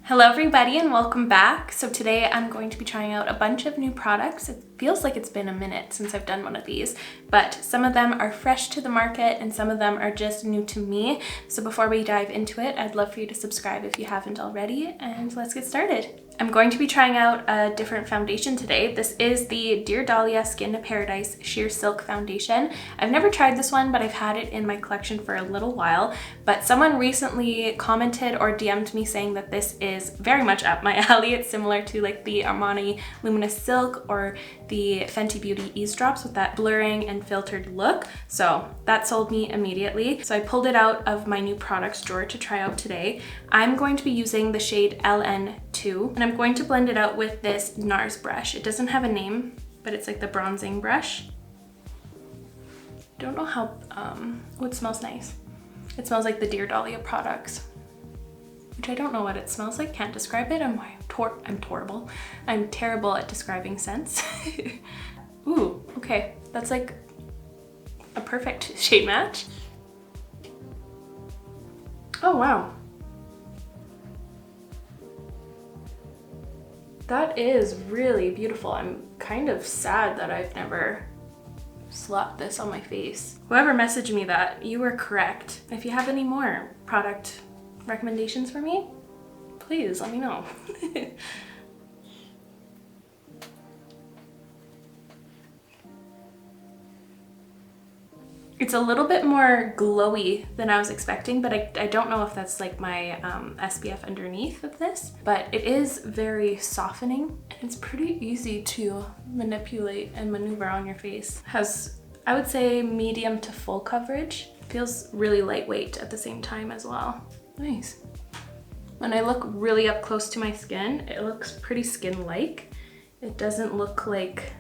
Hello everybody and welcome back. So today I'm going to be trying out a bunch of new products. It feels like it's been a minute since I've done one of these, but some of them are fresh to the market and some of them are just new to me. So before we dive into it, I'd love for you to subscribe if you haven't already, and let's get started. I'm going to be trying out a different foundation today. This is the Dear Dahlia Skin Paradise Sheer Silk Foundation. I've never tried this one, but I've had it in my collection for a little while. But someone recently commented or DM'd me saying that this is very much up my alley. It's similar to like the Armani Luminous Silk or the Fenty Beauty Ease Drops with that blurring and filtered look. So that sold me immediately. So I pulled it out of my new products drawer to try out today. I'm going to be using the shade LN2 and I'm going to blend it out with this NARS brush. It doesn't have a name, but it's like the bronzing brush. Don't know how, oh, it smells nice. It smells like the Dear Dahlia products, which I don't know what it smells like, can't describe it. I'm horrible. I'm terrible at describing scents. Ooh, okay, that's like a perfect shade match. Oh wow. That is really beautiful. I'm kind of sad that I've never slapped this on my face. Whoever messaged me that, you were correct. If you have any more product recommendations for me, please let me know. It's a little bit more glowy than I was expecting, but I don't know if that's like my SPF underneath of this, but it is very softening and it's pretty easy to manipulate and maneuver on your face. Has, I would say, medium to full coverage. Feels really lightweight at the same time as well. Nice. When I look really up close to my skin, it looks pretty skin-like. It doesn't look like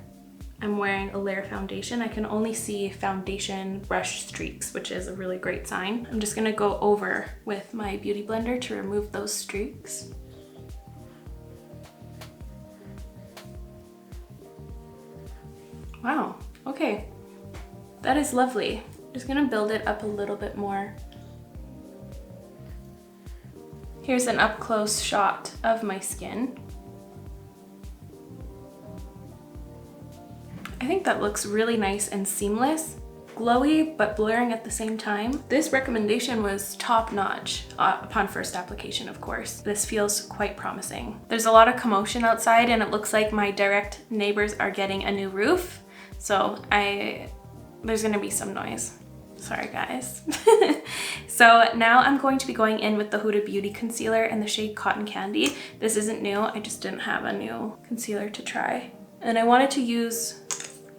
I'm wearing a layer foundation. I can only see foundation brush streaks, which is a really great sign. I'm just gonna go over with my beauty blender to remove those streaks. Wow, okay. That is lovely. Just gonna build it up a little bit more. Here's an up close shot of my skin. I think that looks really nice and seamless, glowy, but blurring at the same time. This recommendation was top notch upon first application, of course. This feels quite promising. There's a lot of commotion outside and it looks like my direct neighbors are getting a new roof. So there's gonna be some noise. Sorry guys. So now I'm going to be going in with the Huda Beauty Concealer in the shade Cotton Candy. This isn't new, I just didn't have a new concealer to try. And I wanted to use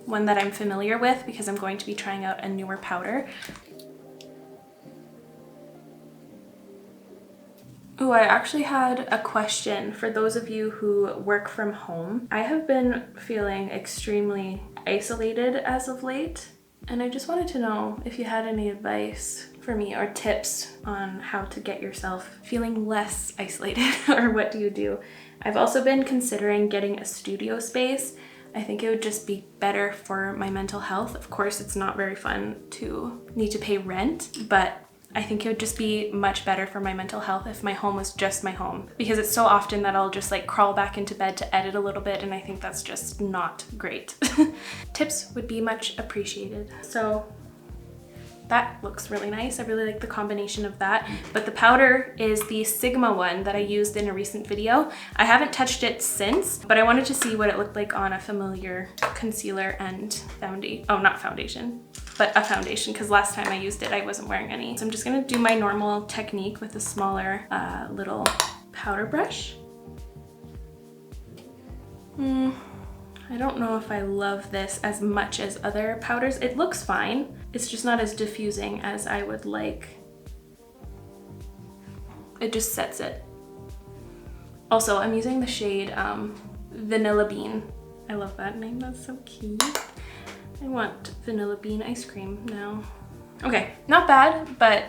one that I'm familiar with because I'm going to be trying out a newer powder. Oh, I actually had a question for those of you who work from home. I have been feeling extremely isolated as of late, and I just wanted to know if you had any advice for me or tips on how to get yourself feeling less isolated or what do you do? I've also been considering getting a studio space. I think it would just be better for my mental health. Of course, it's not very fun to need to pay rent, but I think it would just be much better for my mental health if my home was just my home, because it's so often that I'll just like crawl back into bed to edit a little bit, and I think that's just not great. Tips would be much appreciated. So that looks really nice. I really like the combination of that. But the powder is the Sigma one that I used in a recent video. I haven't touched it since, but I wanted to see what it looked like on a familiar concealer and foundation. Oh, not foundation, but a foundation, because last time I used it, I wasn't wearing any. So I'm just gonna do my normal technique with a smaller little powder brush. I don't know if I love this as much as other powders. It looks fine. It's just not as diffusing as I would like. It just sets it. Also, I'm using the shade Vanilla Bean. I love that name, that's so cute. I want vanilla bean ice cream now. Okay, not bad, but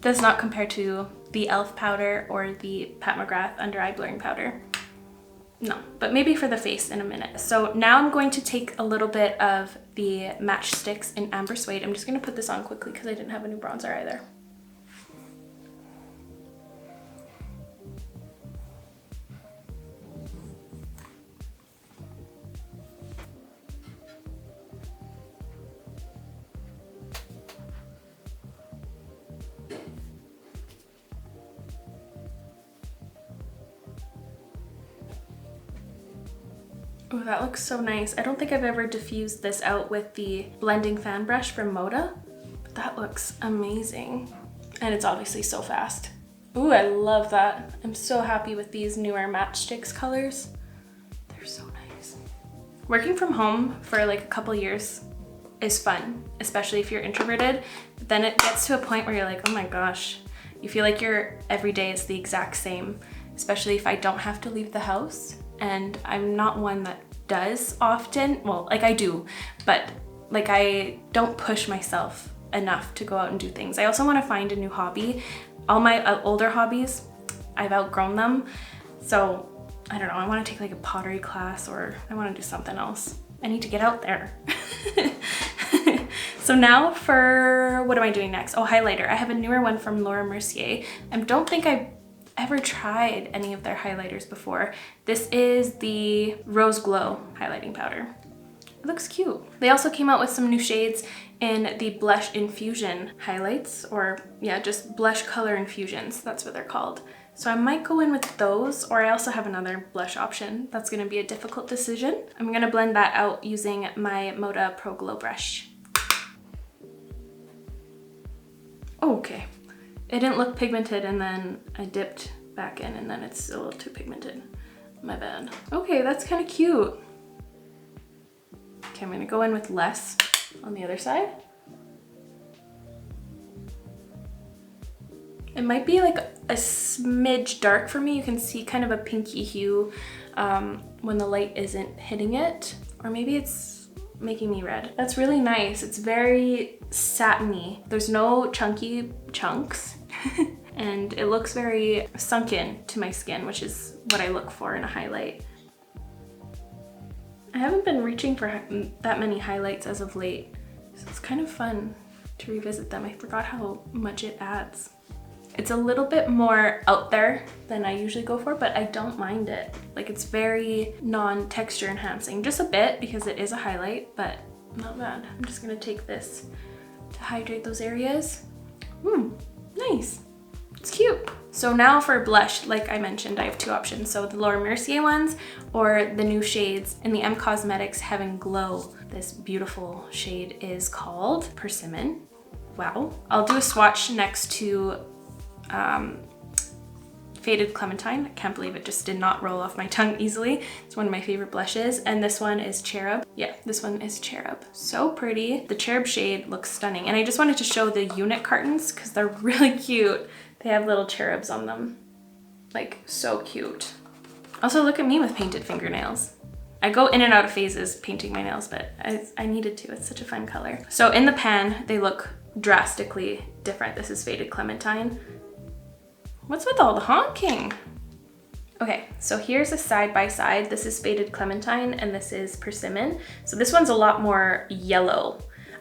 does not compare to the e.l.f. powder or the Pat McGrath under eye blurring powder. No, but maybe for the face in a minute. So now I'm going to take a little bit of the Match Stix in Amber Suede. I'm just gonna put this on quickly because I didn't have a new bronzer either. Oh, that looks so nice. I don't think I've ever diffused this out with the blending fan brush from Moda, but that looks amazing. And it's obviously so fast. Ooh, I love that. I'm so happy with these newer Matchsticks colors. They're so nice. Working from home for like a couple years is fun, especially if you're introverted. But then it gets to a point where you're like, oh my gosh, you feel like your everyday is the exact same, especially if I don't have to leave the house. And I'm not one that does often. Well, like I do, but like I don't push myself enough to go out and do things. I also want to find a new hobby. All my older hobbies, I've outgrown them. So I don't know, I want to take like a pottery class, or I want to do something else. I need to get out there. So now for, what am I doing next? Oh, highlighter. I have a newer one from Laura Mercier. I don't think I've ever tried any of their highlighters before. This is the Roseglow highlighting powder. It looks cute. They also came out with some new shades in the blush infusion highlights, or yeah, just blush color infusions. That's what they're called. So I might go in with those, or I also have another blush option. That's gonna be a difficult decision. I'm gonna blend that out using my Moda Pro Glow brush. Okay. It didn't look pigmented, and then I dipped back in, and then it's a little too pigmented. My bad. Okay, that's kind of cute. Okay, I'm gonna go in with less on the other side. It might be like a smidge dark for me. You can see kind of a pinky hue when the light isn't hitting it, or maybe it's making me red. That's really nice. It's very satiny. There's no chunky chunks. And it looks very sunken to my skin, which is what I look for in a highlight. I haven't been reaching for that many highlights as of late, so it's kind of fun to revisit them. I forgot how much it adds. It's a little bit more out there than I usually go for, but I don't mind it. Like, it's very non-texture enhancing, just a bit because it is a highlight, but not bad. I'm just gonna take this to hydrate those areas. Nice. It's cute. So now for blush, like I mentioned, I have two options. So the Laura Mercier ones, or the new shades in the M Cosmetics Heaven Glow. This beautiful shade is called Persimmon. Wow. I'll do a swatch next to Faded Clementine. I can't believe it just did not roll off my tongue easily. It's one of my favorite blushes. And this one is Cherub. Yeah, this one is Cherub. So pretty. The Cherub shade looks stunning. And I just wanted to show the unit cartons because they're really cute. They have little cherubs on them. Like, so cute. Also, look at me with painted fingernails. I go in and out of phases painting my nails, but I needed to. It's such a fun color. So in the pan, they look drastically different. This is Faded Clementine. What's with all the honking? Okay, so here's a side by side. This is Faded Clementine and this is Persimmon. So this one's a lot more yellow.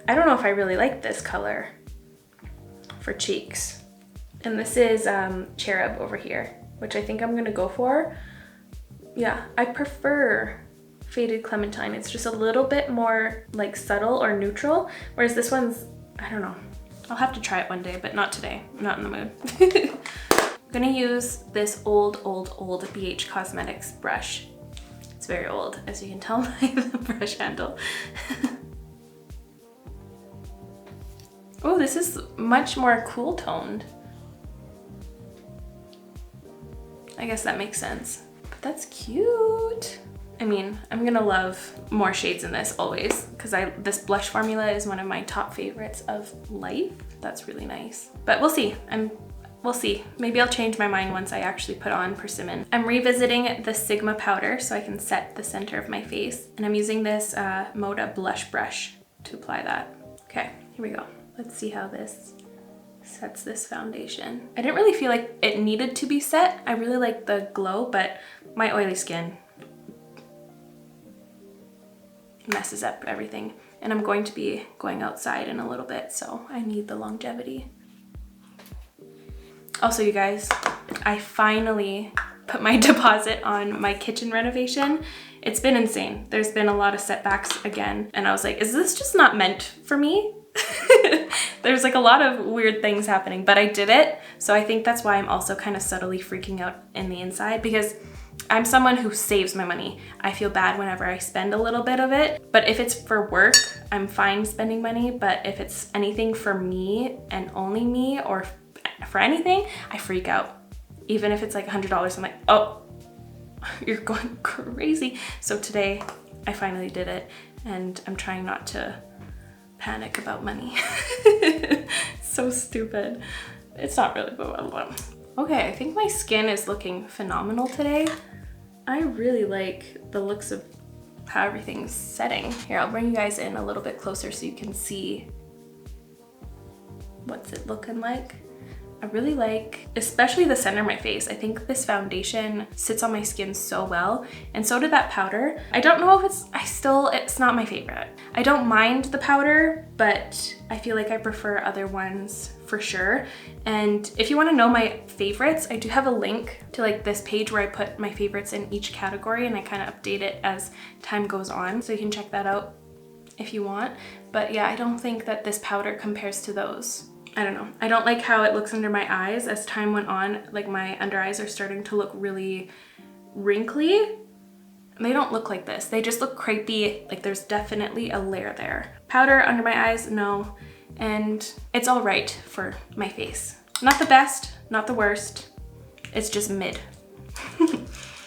I don't know if I really like this color for cheeks. And this is Cherub over here, which I think I'm gonna go for. Yeah, I prefer Faded Clementine. It's just a little bit more like subtle or neutral, whereas this one's, I don't know. I'll have to try it one day, but not today. I'm not in the mood. I'm gonna use this old BH Cosmetics brush. It's very old, as you can tell by the brush handle. Oh, this is much more cool toned. I guess that makes sense. But that's cute. I mean, I'm gonna love more shades in this always, because this blush formula is one of my top favorites of life. That's really nice. But we'll see. We'll see. Maybe I'll change my mind once I actually put on Persimmon. I'm revisiting the Sigma powder so I can set the center of my face. And I'm using this Moda blush brush to apply that. Okay, here we go. Let's see how this sets this foundation. I didn't really feel like it needed to be set. I really like the glow, but my oily skin messes up everything. And I'm going to be going outside in a little bit, so I need the longevity. Also, you guys, I finally put my deposit on my kitchen renovation. It's been insane. There's been a lot of setbacks again. And I was like, is this just not meant for me? There's like a lot of weird things happening, but I did it. So I think that's why I'm also kind of subtly freaking out in the inside, because I'm someone who saves my money. I feel bad whenever I spend a little bit of it, but if it's for work, I'm fine spending money. But if it's anything for me and only me, or for anything, I freak out. Even if it's like $100, I'm like, oh, you're going crazy. So today I finally did it, and I'm trying not to panic about money. So stupid. It's not really, but okay, I think my skin is looking phenomenal today. I really like the looks of how everything's setting. Here, I'll bring you guys in a little bit closer so you can see what's it looking like. I really like, especially the center of my face. I think this foundation sits on my skin so well, and so did that powder. I don't know if it's not my favorite. I don't mind the powder, but I feel like I prefer other ones for sure. And if you want to know my favorites, I do have a link to like this page where I put my favorites in each category, and I kind of update it as time goes on, so you can check that out if you want. But yeah, I don't think that this powder compares to those. I don't know. I don't like how it looks under my eyes. As time went on, like my under eyes are starting to look really wrinkly. They don't look like this. They just look crepey. Like there's definitely a layer there. Powder under my eyes, no. And it's all right for my face. Not the best, not the worst. It's just mid.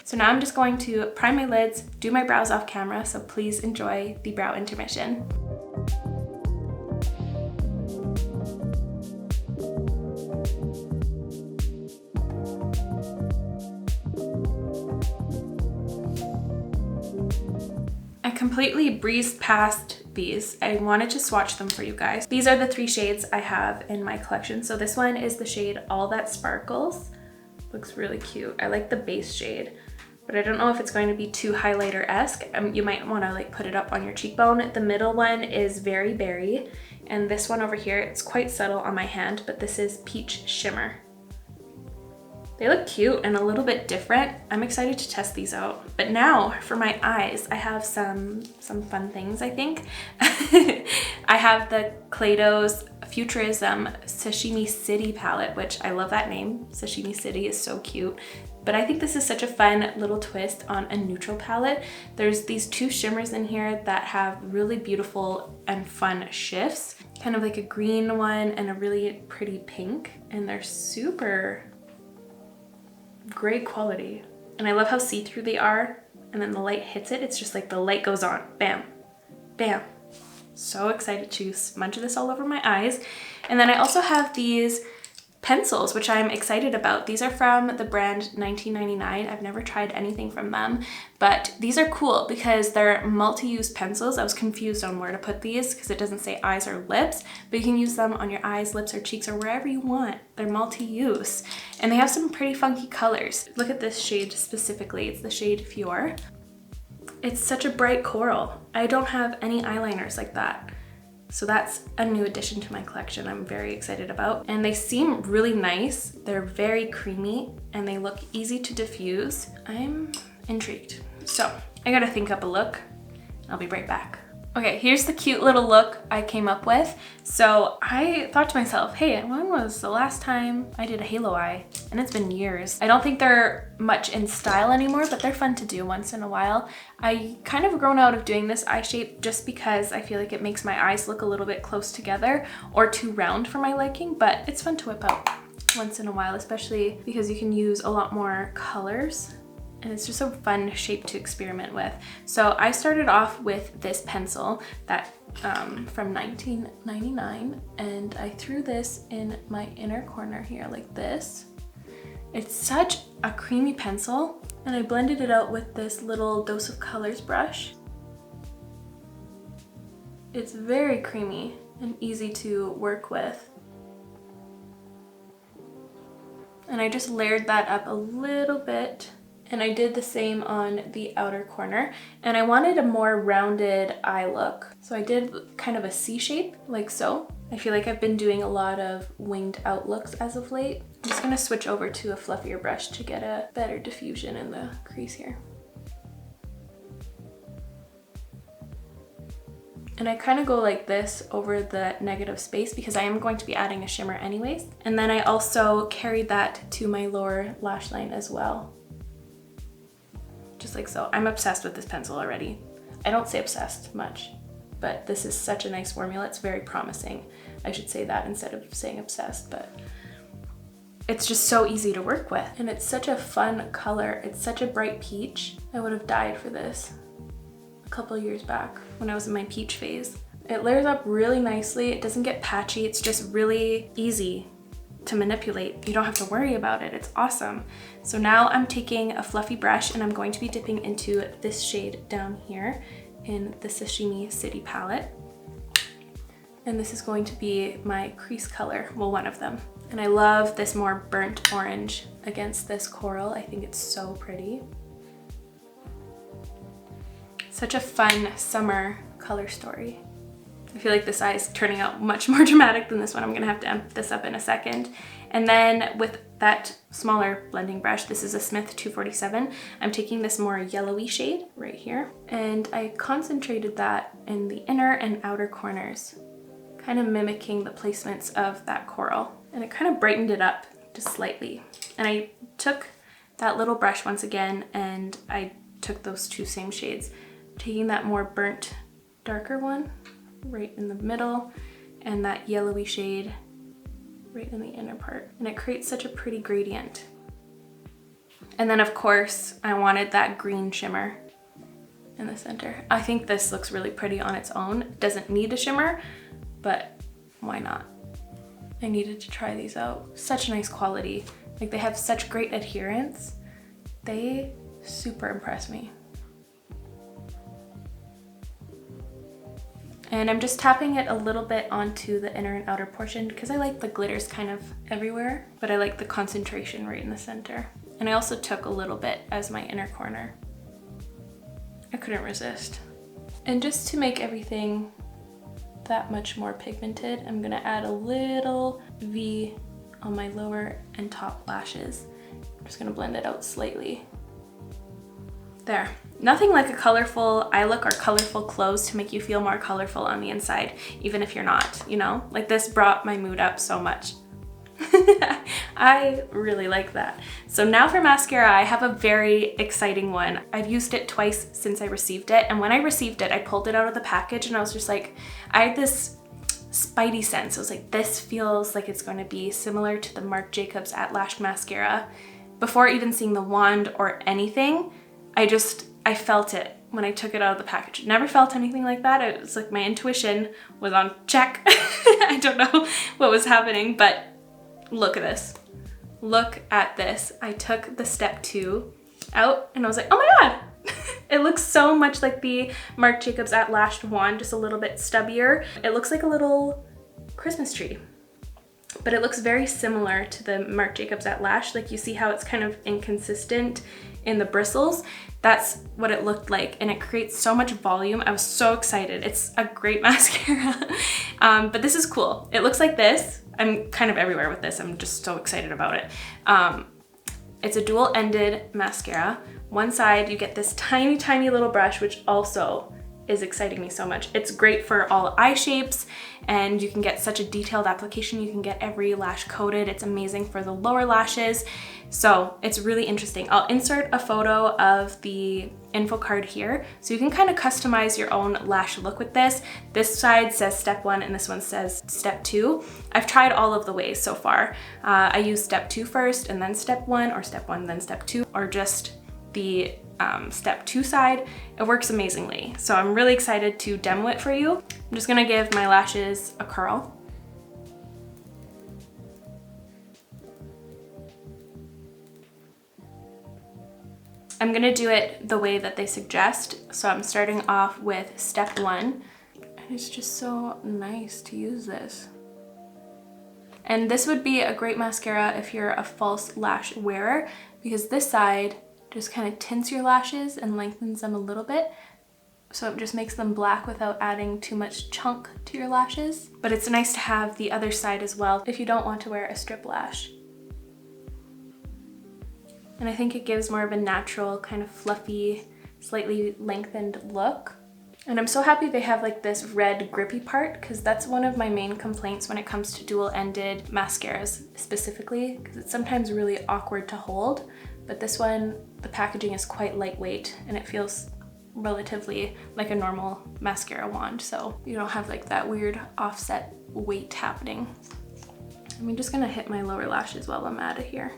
So now I'm just going to prime my lids, do my brows off camera, so please enjoy the brow intermission. I completely breezed past these. I wanted to swatch them for you guys. These are the 3 shades I have in my collection. So this one is the shade All That Sparkles. Looks really cute. I like the base shade, but I don't know if it's going to be too highlighter-esque. You might want to like put it up on your cheekbone. The middle one is Very Berry, and this one over here, it's quite subtle on my hand, but this is Peach Shimmer. They look cute and a little bit different. I'm excited to test these out. But now for my eyes, I have some fun things, I think. I have the Claydo's Futurism Sashimi City palette, which I love that name. Sashimi City is so cute. But I think this is such a fun little twist on a neutral palette. There's these 2 shimmers in here that have really beautiful and fun shifts. Kind of like a green one and a really pretty pink. And they're super great quality. And I love how see-through they are, and then the light hits it. It's just like the light goes on. Bam, bam. So excited to smudge this all over my eyes. And then I also have these pencils, which I'm excited about. These are from the brand 1999. I've never tried anything from them, but these are cool because they're multi-use pencils. I was confused on where to put these because it doesn't say eyes or lips, but you can use them on your eyes, lips, or cheeks, or wherever you want. They're multi-use, and they have some pretty funky colors. Look at this shade specifically. It's the shade Fior. It's such a bright coral. I don't have any eyeliners like that. So that's a new addition to my collection I'm very excited about. And they seem really nice. They're very creamy and they look easy to diffuse. I'm intrigued. So I gotta think up a look. I'll be right back. Okay, here's the cute little look I came up with. So I thought to myself, hey, when was the last time I did a halo eye? And it's been years. I don't think they're much in style anymore, but they're fun to do once in a while. I kind of grown out of doing this eye shape just because I feel like it makes my eyes look a little bit close together or too round for my liking, but it's fun to whip out once in a while, especially because you can use a lot more colors. And it's just a fun shape to experiment with. So I started off with this pencil that from 1999, and I threw this in my inner corner here like this. It's such a creamy pencil, and I blended it out with this little Dose of Colors brush. It's very creamy and easy to work with. And I just layered that up a little bit. And I did the same on the outer corner, and I wanted a more rounded eye look. So I did kind of a C shape, like so. I feel like I've been doing a lot of winged out looks as of late. I'm just gonna switch over to a fluffier brush to get a better diffusion in the crease here. And I kind of go like this over the negative space because I am going to be adding a shimmer anyways. And then I also carried that to my lower lash line as well. just like so. I'm obsessed with this pencil already. I don't say obsessed much, but this is such a nice formula. It's very promising. I should say that instead of saying obsessed, but it's just so easy to work with. And it's such a fun color. It's such a bright peach. I would have died for this a couple years back when I was in my peach phase. It layers up really nicely. It doesn't get patchy. It's just really easy to manipulate. You don't have to worry about it. It's awesome. So now I'm taking a fluffy brush and I'm going to be dipping into this shade down here in the Sashimi City palette. And this is going to be my crease color, well, one of them. And I love this more burnt orange against this coral. I think it's so pretty. Such a fun summer color story. I feel like this eye is turning out much more dramatic than this one. I'm gonna have to amp this up in a second. And then with that smaller blending brush, this is a Smith 247, I'm taking this more yellowy shade right here. And I concentrated that in the inner and outer corners, kind of mimicking the placements of that coral. And it kind of brightened it up just slightly. And I took that little brush once again and I took those two same shades, taking that more burnt, darker one right in the middle and that yellowy shade right in the inner part. And it creates such a pretty gradient. And then of course, I wanted that green shimmer in the center. I think this looks really pretty on its own. It doesn't need a shimmer, but why not? I needed to try these out. Such nice quality. Like they have such great adherence. They super impress me. And I'm just tapping it a little bit onto the inner and outer portion because I like the glitters kind of everywhere, but I like the concentration right in the center. And I also took a little bit as my inner corner. I couldn't resist. And just to make everything that much more pigmented, I'm gonna add a little V on my lower and top lashes. I'm just gonna blend it out slightly. There. Nothing like a colorful eye look or colorful clothes to make you feel more colorful on the inside, even if you're not, you know? Like this brought my mood up so much. I really like that. So now for mascara, I have a very exciting one. I've used it twice since I received it, and when I received it, I pulled it out of the package and I was just like, I had this spidey sense. I was like, this feels like it's going to be similar to the Marc Jacobs At Lash mascara. Before even seeing the wand or anything, I felt it when I took it out of the package. Never felt anything like that. It was like my intuition was on check. I don't know what was happening, but look at this. Look at this. I took the step 2 out and I was like, oh my God. It looks so much like the Marc Jacobs At Lash wand, just a little bit stubbier. It looks like a little Christmas tree, but it looks very similar to the Marc Jacobs At Lash. Like you see how it's kind of inconsistent in the bristles. That's what it looked like, and it creates so much volume. I was so excited. It's a great mascara, but this is cool. It looks like this. I'm kind of everywhere with this. I'm just so excited about it. It's a dual-ended mascara. One side, you get this tiny, tiny little brush, which also is exciting me so much. It's great for all eye shapes, and you can get such a detailed application. You can get every lash coated. It's amazing for the lower lashes. So it's really interesting. I'll insert a photo of the info card here so you can kind of customize your own lash look with this. This side says step 1 and this one says step 2. I've tried all of the ways so far. I use step 2 first and then step 1, or step 1 then step 2, or just the step 2 side. It works amazingly. So I'm really excited to demo it for you. I'm just gonna give my lashes a curl. I'm gonna do it the way that they suggest. So I'm starting off with step 1. And it's just so nice to use this. And this would be a great mascara if you're a false lash wearer, because this side just kind of tints your lashes and lengthens them a little bit. So it just makes them black without adding too much chunk to your lashes. But it's nice to have the other side as well if you don't want to wear a strip lash. And I think it gives more of a natural, kind of fluffy, slightly lengthened look. And I'm so happy they have like this red grippy part, because that's one of my main complaints when it comes to dual-ended mascaras specifically, because it's sometimes really awkward to hold. but this one, the packaging is quite lightweight and it feels relatively like a normal mascara wand, so you don't have like that weird offset weight happening. I'm just gonna hit my lower lashes while I'm out of here.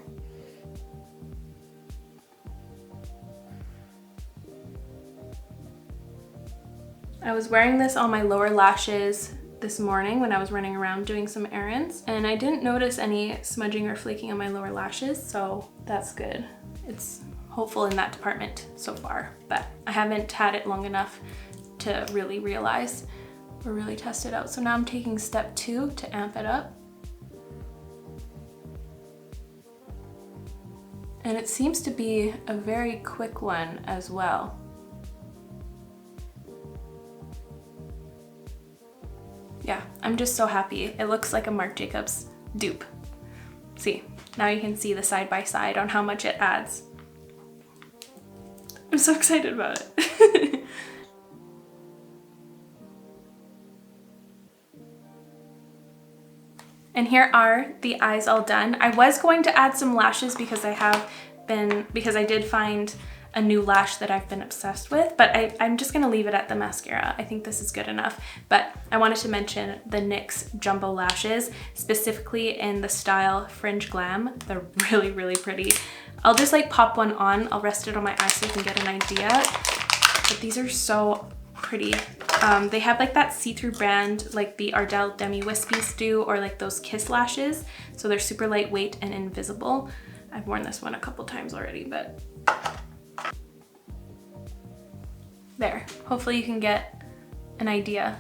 I was wearing this on my lower lashes this morning when I was running around doing some errands, and I didn't notice any smudging or flaking on my lower lashes, so that's good. It's hopeful in that department so far, but I haven't had it long enough to really realize or really test it out. So now I'm taking step 2 to amp it up. And it seems to be a very quick one as well. Yeah, I'm just so happy. It looks like a Marc Jacobs dupe. See, now you can see the side by side on how much it adds. I'm so excited about it. And here are the eyes all done. I was going to add some lashes because I did find a new lash that I've been obsessed with, but I'm just gonna leave it at the mascara. I think this is good enough. But I wanted to mention the NYX Jumbo Lashes, specifically in the style Fringe Glam. They're really, really pretty. I'll just like pop one on. I'll rest it on my eyes so you can get an idea. But these are so pretty. They have like that see-through band like the Ardell Demi Wispies do, or like those Kiss lashes. So they're super lightweight and invisible. I've worn this one a couple times already, but there. Hopefully you can get an idea.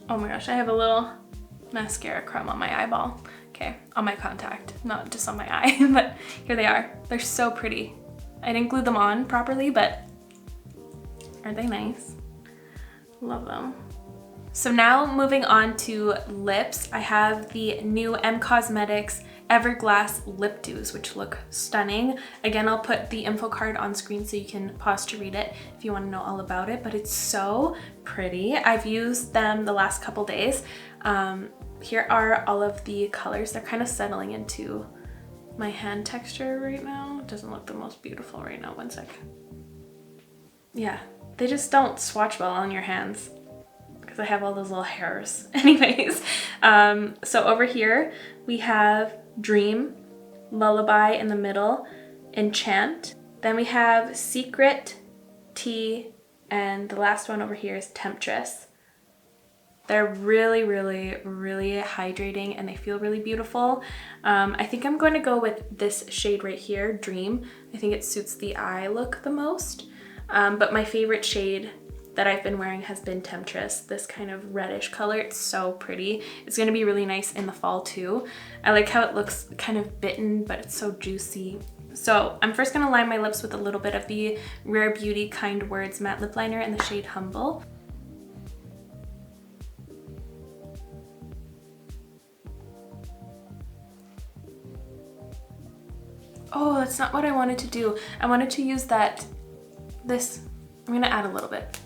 Oh my gosh, I have a little mascara crumb on my eyeball. Okay, on my contact, not just on my eye, but here they are. They're so pretty. I didn't glue them on properly, but aren't they nice? Love them. So now moving on to lips, I have the new M Cosmetics Everglass Lip Dews, which look stunning. Again, I'll put the info card on screen so you can pause to read it if you want to know all about it, but it's so pretty. I've used them the last couple days. Here are all of the colors. They're kind of settling into my hand texture right now. It doesn't look the most beautiful right now. One sec. Yeah, they just don't swatch well on your hands because I have all those little hairs. Anyways, so over here we have Dream, Lullaby in the middle, Enchant. Then we have Secret, Tea, and the last one over here is Temptress. They're really, really, really hydrating and they feel really beautiful. I think I'm going to go with this shade right here, Dream. I think it suits the eye look the most. But my favorite shade that I've been wearing has been Temptress, this kind of reddish color. It's so pretty. It's gonna be really nice in the fall too. I like how it looks kind of bitten, but it's so juicy. So I'm first gonna line my lips with a little bit of the Rare Beauty Kind Words matte lip liner in the shade Humble. Oh, that's not what I wanted to do. I wanted to use I'm gonna add a little bit.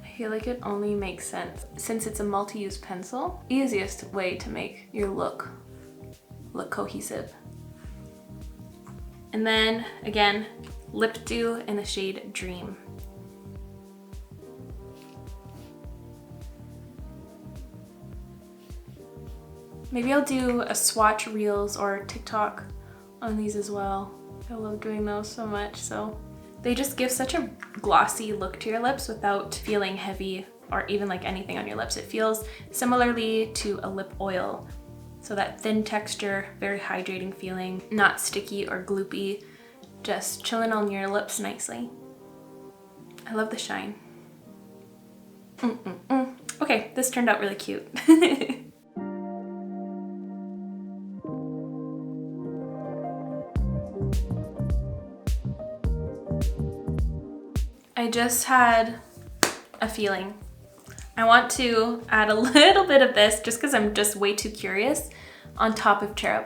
I feel like it only makes sense since it's a multi-use pencil. Easiest way to make your look cohesive. And then again, Lip Dew in the shade Dream. Maybe I'll do a swatch reels or TikTok on these as well. I love doing those so much. So they just give such a glossy look to your lips without feeling heavy or even like anything on your lips. It feels similarly to a lip oil. So that thin texture, very hydrating feeling, not sticky or gloopy, just chilling on your lips nicely. I love the shine. Okay, this turned out really cute. I just had a feeling. I want to add a little bit of this just because I'm just way too curious on top of Cherub.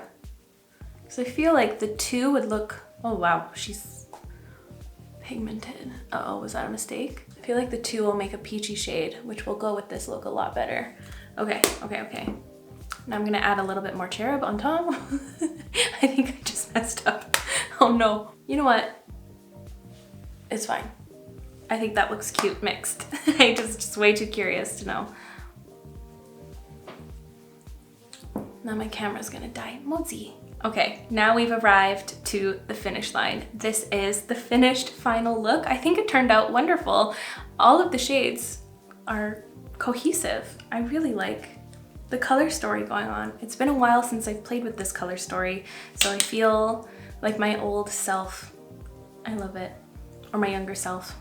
So I feel like the two would look, oh wow, she's pigmented. Uh-oh, was that a mistake? I feel like the two will make a peachy shade, which will go with this look a lot better. Okay. Now I'm gonna add a little bit more Cherub on top. I think I just messed up. Oh no. You know what? It's fine. I think that looks cute mixed. I'm just way too curious to know. Now my camera's gonna die. Mozi. Okay, now we've arrived to the finish line. This is the finished final look. I think it turned out wonderful. All of the shades are cohesive. I really like the color story going on. It's been a while since I've played with this color story, so I feel like my old self. I love it. Or my younger self.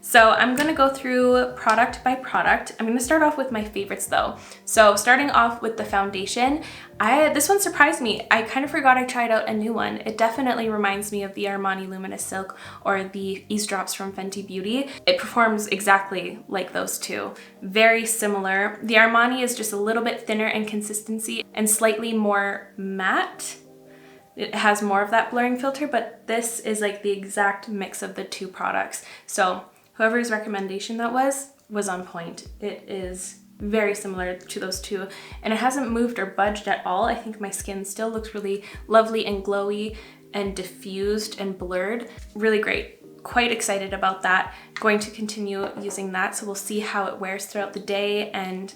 So I'm gonna go through product by product. I'm gonna start off with my favorites though. So starting off with the foundation, this one surprised me. I kind of forgot I tried out a new one. It definitely reminds me of the Armani Luminous Silk or the Ease Drops from Fenty Beauty. It performs exactly like those two. Very similar. The Armani is just a little bit thinner in consistency and slightly more matte. It has more of that blurring filter, but this is like the exact mix of the two products. So whoever's recommendation that was on point. It is very similar to those two, and it hasn't moved or budged at all. I think my skin still looks really lovely and glowy and diffused and blurred. Really great. Quite excited about that. Going to continue using that, so we'll see how it wears throughout the day. And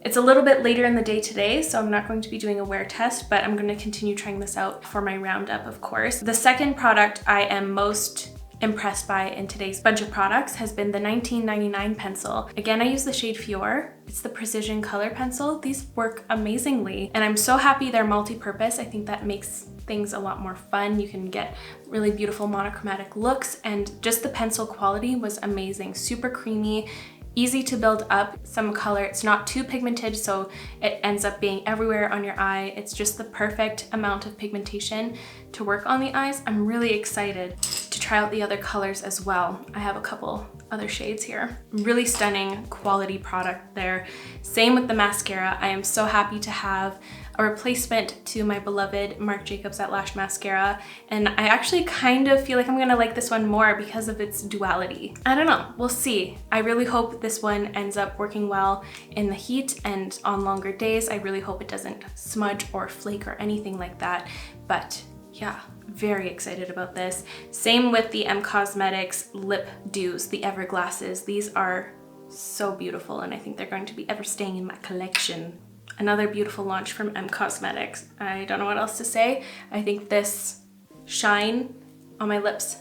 it's a little bit later in the day today, so I'm not going to be doing a wear test, but I'm going to continue trying this out for my roundup, of course. The second product I am most impressed by in today's bunch of products has been the $19.99 pencil. Again, I use the shade Filt'r. It's the precision color pencil. These work amazingly, and I'm so happy they're multi-purpose. I think that makes things a lot more fun. You can get really beautiful monochromatic looks, and just the pencil quality was amazing. Super creamy, easy to build up some color. It's not too pigmented, so it ends up being everywhere on your eye. It's just the perfect amount of pigmentation to work on the eyes. I'm really excited to try out the other colors as well. I have a couple other shades here. Really stunning quality product there. Same with the mascara. I am so happy to have a replacement to my beloved Marc Jacobs at Lash Mascara, and I actually kind of feel like I'm gonna like this one more because of its duality. I don't know, we'll see. I really hope this one ends up working well in the heat and on longer days. I really hope it doesn't smudge or flake or anything like that, but yeah, very excited about this. Same with the Cosmetics lip dews, the Ever Glasses. These are so beautiful, and I think they're going to be ever staying in my collection. Another beautiful launch from Cosmetics. I don't know what else to say. I think this shine on my lips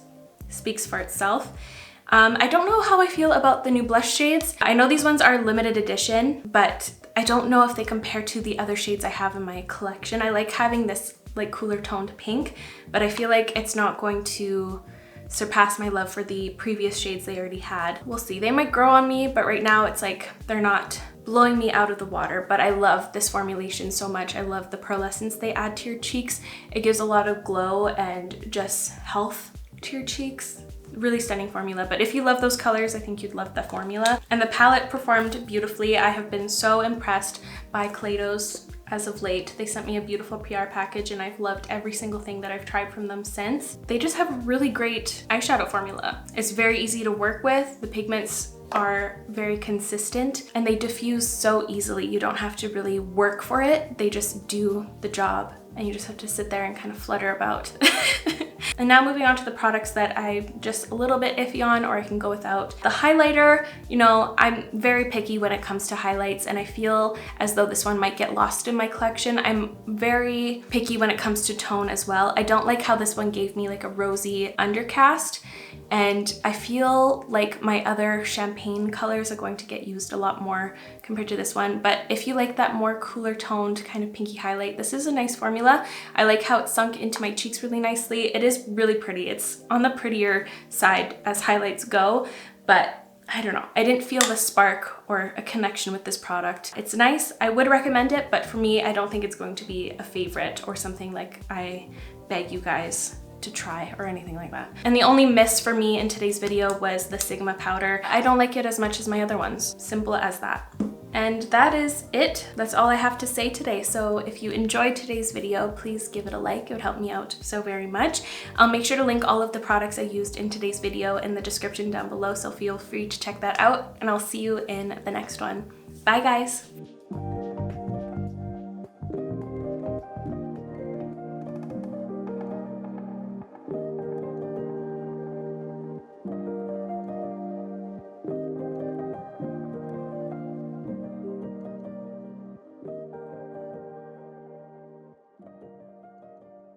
speaks for itself. I don't know how I feel about the new blush shades. I know these ones are limited edition, but I don't know if they compare to the other shades I have in my collection. I like having this like cooler toned pink, but I feel like it's not going to surpass my love for the previous shades they already had. We'll see. They might grow on me, but right now it's like they're not blowing me out of the water, but I love this formulation so much. I love the pearlescence they add to your cheeks. It gives a lot of glow and just health to your cheeks. Really stunning formula, but if you love those colors, I think you'd love the formula. And the palette performed beautifully. I have been so impressed by Kaleidos as of late. They sent me a beautiful PR package, and I've loved every single thing that I've tried from them since. They just have a really great eyeshadow formula. It's very easy to work with. The pigments are very consistent, and they diffuse so easily. You don't have to really work for it. They just do the job, and you just have to sit there and kind of flutter about. And now moving on to the products that I'm just a little bit iffy on, or I can go without. The highlighter, you know, I'm very picky when it comes to highlights, and I feel as though this one might get lost in my collection. I'm very picky when it comes to tone as well. I don't like how this one gave me like a rosy undercast, and I feel like my other champagne colors are going to get used a lot more compared to this one. But if you like that more cooler toned kind of pinky highlight, this is a nice formula. I like how it sunk into my cheeks really nicely. It is really pretty. It's on the prettier side as highlights go, but I don't know. I didn't feel the spark or a connection with this product. It's nice. I would recommend it, but for me, I don't think it's going to be a favorite or something like I beg you guys to try or anything like that. And the only miss for me in today's video was the Sigma powder. I don't like it as much as my other ones. Simple as that. And that is it. That's all I have to say today. So if you enjoyed today's video, please give it a like. It would help me out so very much. I'll make sure to link all of the products I used in today's video in the description down below, so feel free to check that out, and I'll see you in the next one. Bye guys.